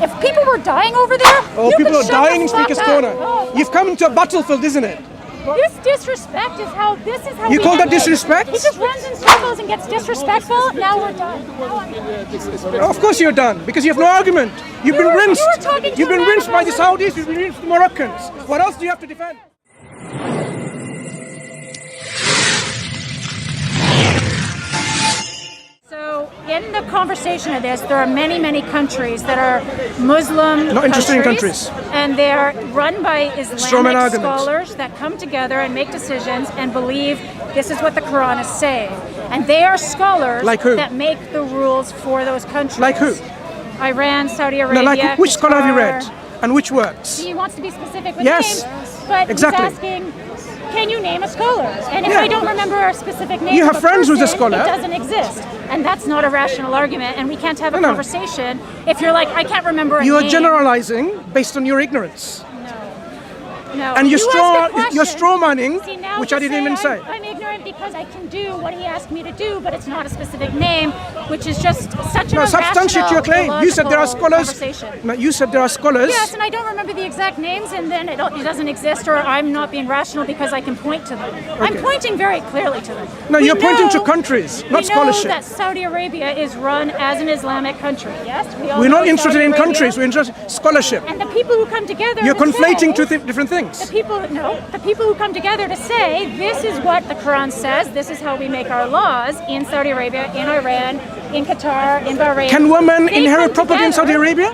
If people were dying over there, Oh, you people could are shut dying the in fuck Speaker's up. Corner. Oh, You've come into a battlefield, isn't it? This disrespect is how. This is how. You we call that end it. disrespect? He just runs in circles and gets disrespectful. Now we're done. Now I'm done. Of course you're done, because you have no argument. You've been rinsed. You were talking to You've been a man rinsed who by the doesn't- Saudis, you've been rinsed by the Moroccans. What else do you have to defend? So, in the conversation of this, there are many, many countries that are Muslim Not interested in countries. and they're run by Strawman Islamic argument. scholars that come together and make decisions and believe this is what the Quran is saying. And they are scholars Like who? that make the rules for those countries. Like who? Iran, Saudi No, Arabia, like which scholar have you read? Qatar. And which works? He wants to be specific with Yes, names, but exactly. he's asking, can you name a scholar? And if Yeah. I don't remember a specific name, You of have a friends who's a person, scholar. It doesn't exist, and that's not a rational argument. And we can't have a No. conversation if you're like, I can't remember a You are name. generalizing based on your ignorance. No. And You ask a you're question. straw manning, See, now which you I didn't even say. I'm ignorant because I can do what he asked me to do, but it's not a specific name, which is just such an No, substantiate your claim. You said there are scholars. conversation. No, you said there are scholars. Yes, and I don't remember the exact names, and then it doesn't exist, or I'm not being rational because I can point to them. I'm pointing very clearly to them. No, We you're pointing to know- countries, not We scholarship. know that Saudi Arabia is run as an Islamic country. Yes, we all We're know not interested Saudi in Arabia. countries. We're interested in scholarship. And the people who come together. You're to conflating say- two different things. the people who come together to say this is what the Quran says, this is how we make our laws in Saudi Arabia, in Iran, in Qatar, in Bahrain. Can women They inherit come property in Saudi together. Arabia?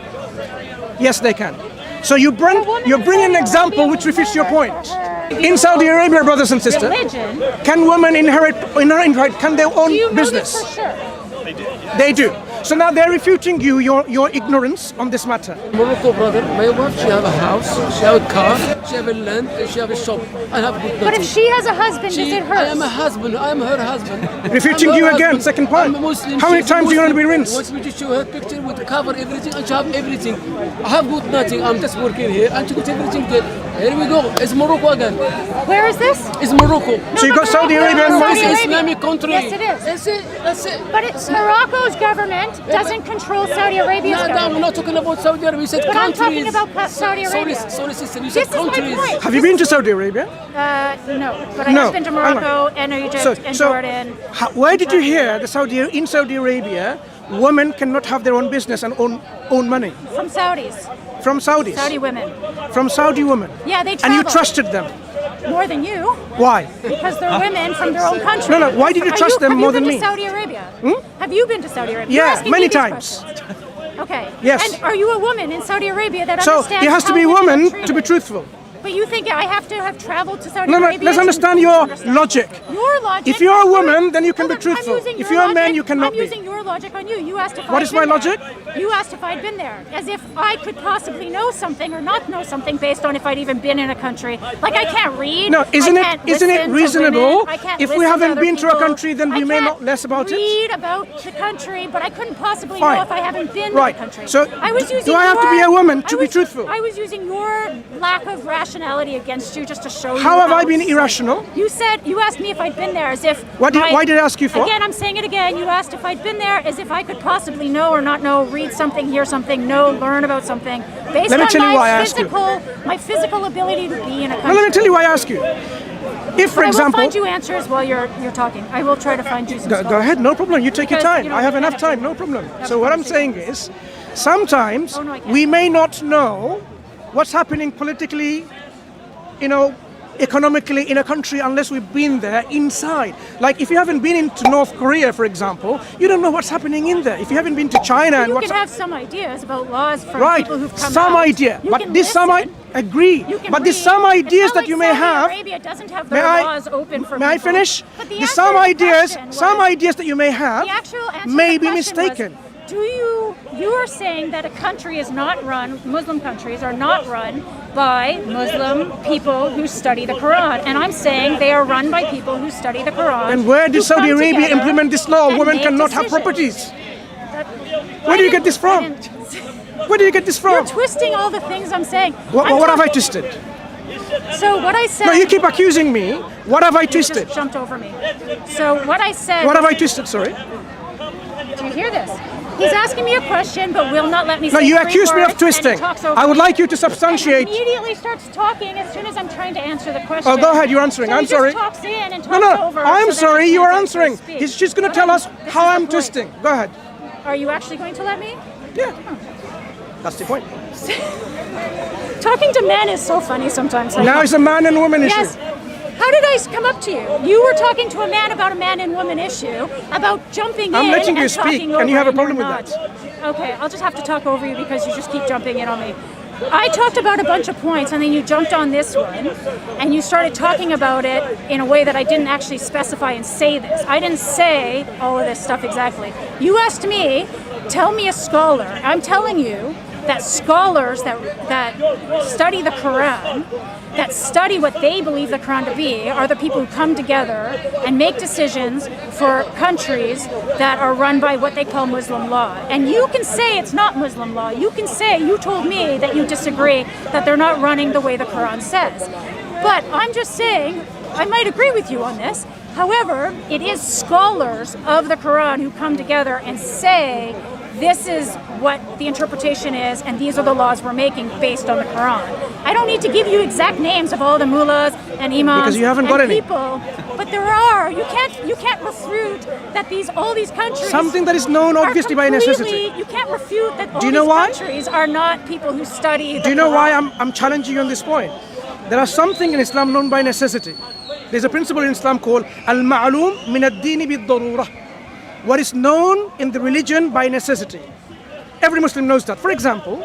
Yes, they can. So you bring A woman you in bring an Saudi example Arabia which would refutes your never point. for her In Saudi Arabia, brothers and sisters, religion. can women inherit right? Can they own Do you know business? this for sure? They do. So now they're refuting your ignorance on this matter. Morocco, brother, my wife, she have a house, she have a car, she have a land, and she have a shop. I have good But if nothing. she has a husband, is it I am a hers? husband, I am her husband. Refuting I'm her you again, husband. second point. I'm a Muslim, How many she's a times are you going to be Muslim. rinsed? Wants me to show her picture with cover, everything, and she have everything. I have good nothing, I'm just working here, and she got everything there. Here we go, it's Morocco again. Where is this? It's Morocco. So you got Saudi Morocco Arabia and is Morocco. Saudi It's Arabia. Islamic country. Yes, it is. That's it, that's it. But it's Morocco's government doesn't control Saudi Arabia's No, we're government. not talking about Saudi Arabia, we said But I'm countries. talking about Saudi Arabia. Sorry, sister, you This said is my countries. point. Have you been to Saudi Arabia? No, but I No, have been to hang on. Morocco and Egypt and Jordan. Where did you hear that in Saudi Arabia, women cannot have their own business and own money? From Saudis, From Saudis? Saudi women. From Saudi women? Yeah, they And you travel. trusted them? More than you, Why? because they're women from their own country. No, why did you trust them more than me? Have you been to Saudi Arabia? Have you been to Saudi Arabia? You're Yeah, asking many me these times. questions. Okay. Yes. And are you a woman in Saudi Arabia that So understands it has to how be a women are woman treated? to be truthful. But you think I have to have traveled to Saudi No, Arabia? let's to understand your understand? logic. Your logic. If you're a I'm woman, using- then you can be Hold on, I'm truthful. using If your you're a man, logic- you cannot I'm be. using your logic on you. You asked if What I'd is my been there. logic? You asked if I'd been there, as if I could possibly know something or not know something based on if I'd even been in a country. Like I can't read. No, isn't I it can't isn't it listen to reasonable women, I can't if we listen haven't other been to a people, country, then we I may can't know less about it? read about the country, but I couldn't possibly Fine. know if I haven't been Right. to the country. So, I was using do I have to be a woman to be truthful? I was using your lack of rationality against you just to show you. How have I been it's- irrational? You asked me if I'd been there as if. Why did I ask you for? Again, I'm saying it again. You asked if I'd been there as if I could possibly know or not know, read something, hear something, learn about something based Let me on tell you why I asked you. my physical ability to be in a country. Well, let me tell you why I ask you. If, for But I will example, find you answers while you're talking. I will try to find you some go scholars. ahead, no problem. You take your Because, time. you know, I have we enough kinda- time, no problem. Have So a what I'm conversation. saying is, sometimes Oh, no, I can't. we may not know what's happening politically, economically in a country unless we've been there inside. Like if you haven't been into North Korea, for example, you don't know what's happening in there. If you haven't been to China and You what's can have some ideas about laws from right, people who've come some out. idea, You but can this some I listen. agree. You can But there's read. some It's ideas not that like you may Saudi have. Arabia doesn't have May their I- laws open for May I people. finish? But the There's answer some to the ideas, question some was- ideas that you may have The actual answer may to the be question was, mistaken. you are saying that a country is not run, Muslim countries are not run by Muslim people who study the Quran. And I'm saying they are run by people who study the Quran. And where did who Saudi come Arabia together implement this law? and Women make cannot have decisions. properties. That- Where do you get this I from? didn't- Where do you get this You're from? twisting all the things I'm saying. What I'm have I talking- twisted? So what I said. No, you keep accusing me. What have I You twisted? just jumped over me. So what I said. What have I twisted? Sorry. Do you hear this? He's asking me a question, but will not let me say No, you 3 accuse me of words, and he twisting. talks over I would me. like you to substantiate. And immediately starts talking as soon as I'm trying to answer the question. Oh, go ahead, you're answering. So I'm he just sorry. talks in and No, talks no, over. I'm so that sorry, he you can't are actually answering. speak. She's going to Go tell ahead. us This how is the I'm point. twisting. Go ahead. Are you actually going to let me? Yeah. That's the point. Talking to men is so funny sometimes. Now it's a man and woman issue. Yes. How did I come up to you? You were talking to a man about a man and woman issue, about jumping I'm in letting you and speak, talking and over you have a you're problem with not. that. Okay, I'll just have to talk over you because you just keep jumping in on me. I talked about a bunch of points, and then you jumped on this one, and you started talking about it in a way that I didn't actually specify and say this. I didn't say all of this stuff exactly. You asked me, tell me a scholar. I'm telling you that scholars that study the Quran, that study what they believe the Quran to be, are the people who come together and make decisions for countries that are run by what they call Muslim law. And you can say it's not Muslim law. You can say, you told me that you disagree, that they're not running the way the Quran says. But I'm just saying, I might agree with you on this. However, it is scholars of the Quran who come together and say, this is what the interpretation is, and these are the laws we're making based on the Quran. I don't need to give you exact names of all the mullahs and imams Because you haven't and got any. people, but there are. You can't refute that all these countries Something that is known are obviously by necessity. completely- You can't refute that all Do you know these why? countries are not people who study. Do you know why I'm challenging you on this point? There are something in Islam known by necessity. There's a principle in Islam called al-ma'lum min ad-din bid-darura. What is known in the religion by necessity. Every Muslim knows that. For example,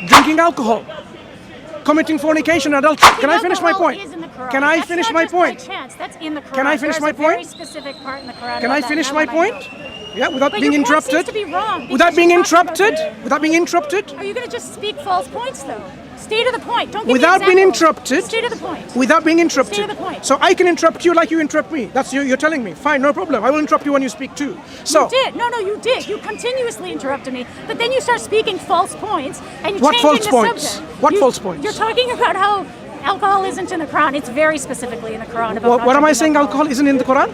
drinking alcohol, committing fornication, adultery. Can I finish my point? Can I finish my point? That's in the Quran. Can I finish There's my a very point? specific part in the Quran. Can about I that, finish that my one I point? know. Yeah, without But being your point interrupted. seems to be wrong Without because being you're talking about interrupted. Without being interrupted. Are you going to just speak false points though? Stay to the point. Don't give Without me being examples. interrupted. Stay to the point. Without being interrupted. Stay to the point. So I can interrupt you like you interrupt me. That's you're telling me. Fine, no problem. I will interrupt you when you speak too. So You did. No, you did. You continuously interrupted me. But then you start speaking false points and you're What changing false the points? subject. What false points? You're talking about how alcohol isn't in the Quran. It's very specifically in the Quran. About not what am I drinking saying? Alcohol isn't in the Quran?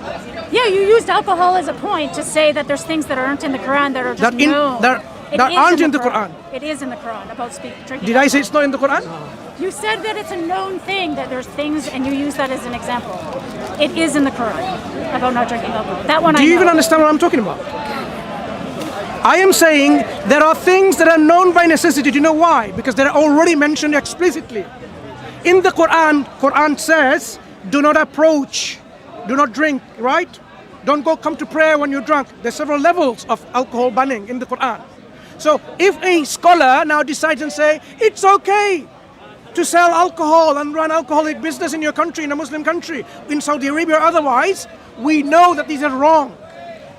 Yeah, you used alcohol as a point to say that there's things that aren't in the Quran that are just known. that It is aren't in the Quran. It is in the Quran about drinking. Did I say it's not in the Quran? You said that it's a known thing, that there's things, and you use that as an example. It is in the Quran about not drinking alcohol. That one I Do you know. even understand what I'm talking about? I am saying there are things that are known by necessity. Do you know why? Because they're already mentioned explicitly. In the Quran says, do not approach, do not drink, right? Don't come to prayer when you're drunk. There's several levels of alcohol banning in the Quran. So if a scholar now decides and say, it's okay to sell alcohol and run alcoholic business in your country, in a Muslim country, in Saudi Arabia or otherwise, we know that these are wrong.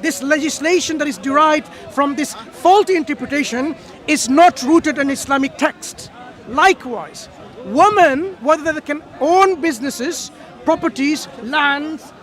This legislation that is derived from this faulty interpretation is not rooted in Islamic text. Likewise, women, whether they can own businesses, properties, lands,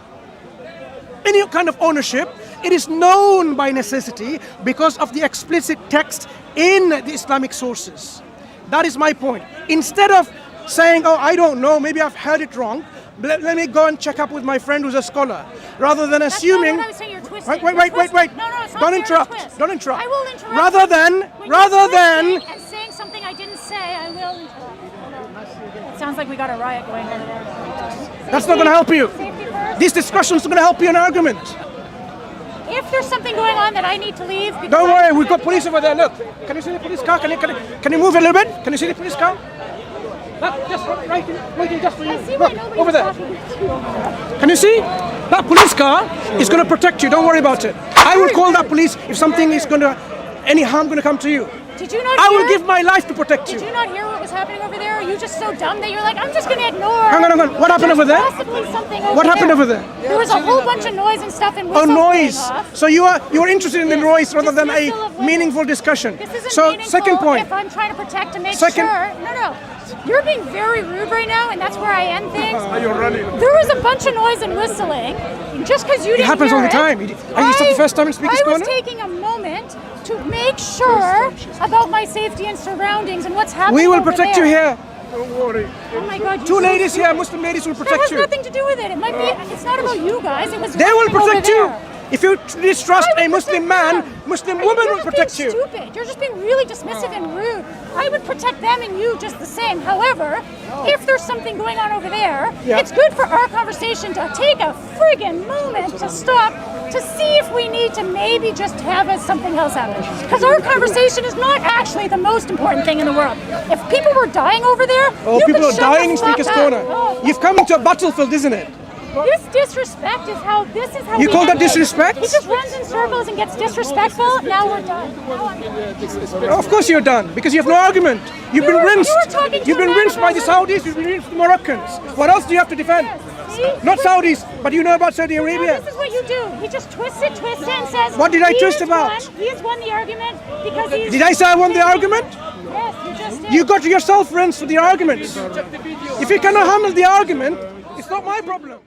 any kind of ownership, it is known by necessity because of the explicit text in the Islamic sources. That is my point. Instead of saying, oh, I don't know, maybe I've heard it wrong, let me go and check up with my friend who's a scholar, rather than That's assuming. not what I was saying. You're twisting. Wait. You're twisting. No, it's not Don't fair to interrupt. twist. Don't interrupt. I will interrupt. Rather than, When rather you're than. twisting and saying something I didn't say, I will interrupt. It sounds like we got a riot going on there. That's not going to help you. Safety first. These discussions are going to help you in argument. If there's something going on that I need to leave, because Don't I'm worry, trying we've to got police over there. Look, can you see the police car? Can you move a little bit? Can you see the police car? Look, just waiting just for you. I see why Look, nobody over was there. talking to you. Can you see? That police car is going to protect you. Don't worry about it. I will call that police if something is going to, any harm going to come to you. Did you not I hear? will give my life to protect Did you. you not hear what was happening over there? Are you just so dumb that you're like, I'm just going to ignore? Hang on. What happened over there? Possibly something over What happened there. over there? There was a whole bunch of noise and stuff and Oh, whistles noise. going off. So you are interested in the noise rather than Dismissal of a women. meaningful discussion. This isn't So meaningful second point. if I'm trying to protect and make Second- sure. No. You're being very rude right now, and that's where I end things. You're running. There was a bunch of noise and whistling. Just because you didn't happens hear all the time. Are you the first time in Speaker's I was Corner? taking a moment to make sure about my safety and surroundings and what's happening We will over protect you there. here. Don't worry. Oh my God! you Two so ladies stupid. here, Muslim ladies will That protect has you. nothing to do with it. It might be. It's not about you guys. It was. They will happening over protect you. there. If you distrust I a would Muslim protect man, them. Muslim You're woman just will protect being you. Stupid. You're just being really dismissive and rude. I would protect them and you just the same. However, if there's something going on over there, Yeah. it's good for our conversation to take a friggin' moment to stop to see if we need to maybe just have something else happen. Because our conversation is not actually the most important thing in the world. If people were dying over there, Oh, you people could are shut dying the in fuck Speaker's up. Corner. Oh, You've come into a battlefield, isn't it? This disrespect is how You we call that end it. disrespect? He just runs in circles and gets disrespectful. Now we're done. Now I'm done. Of course you're done, because you have no argument. You've been You were rinsed. talking to You've been a man rinsed who by the doesn't- Saudis, you've been rinsed by the Moroccans. What else do you have to defend? See? Not Saudis, but you know about Saudi No, Arabia. this is what you do. He just twists it, and says. What did I he twist has about? He has won the argument because he's. Did I say I won the argument? Yes, you just did. You got yourself rinsed for the arguments. If you cannot handle the argument, it's not my problem.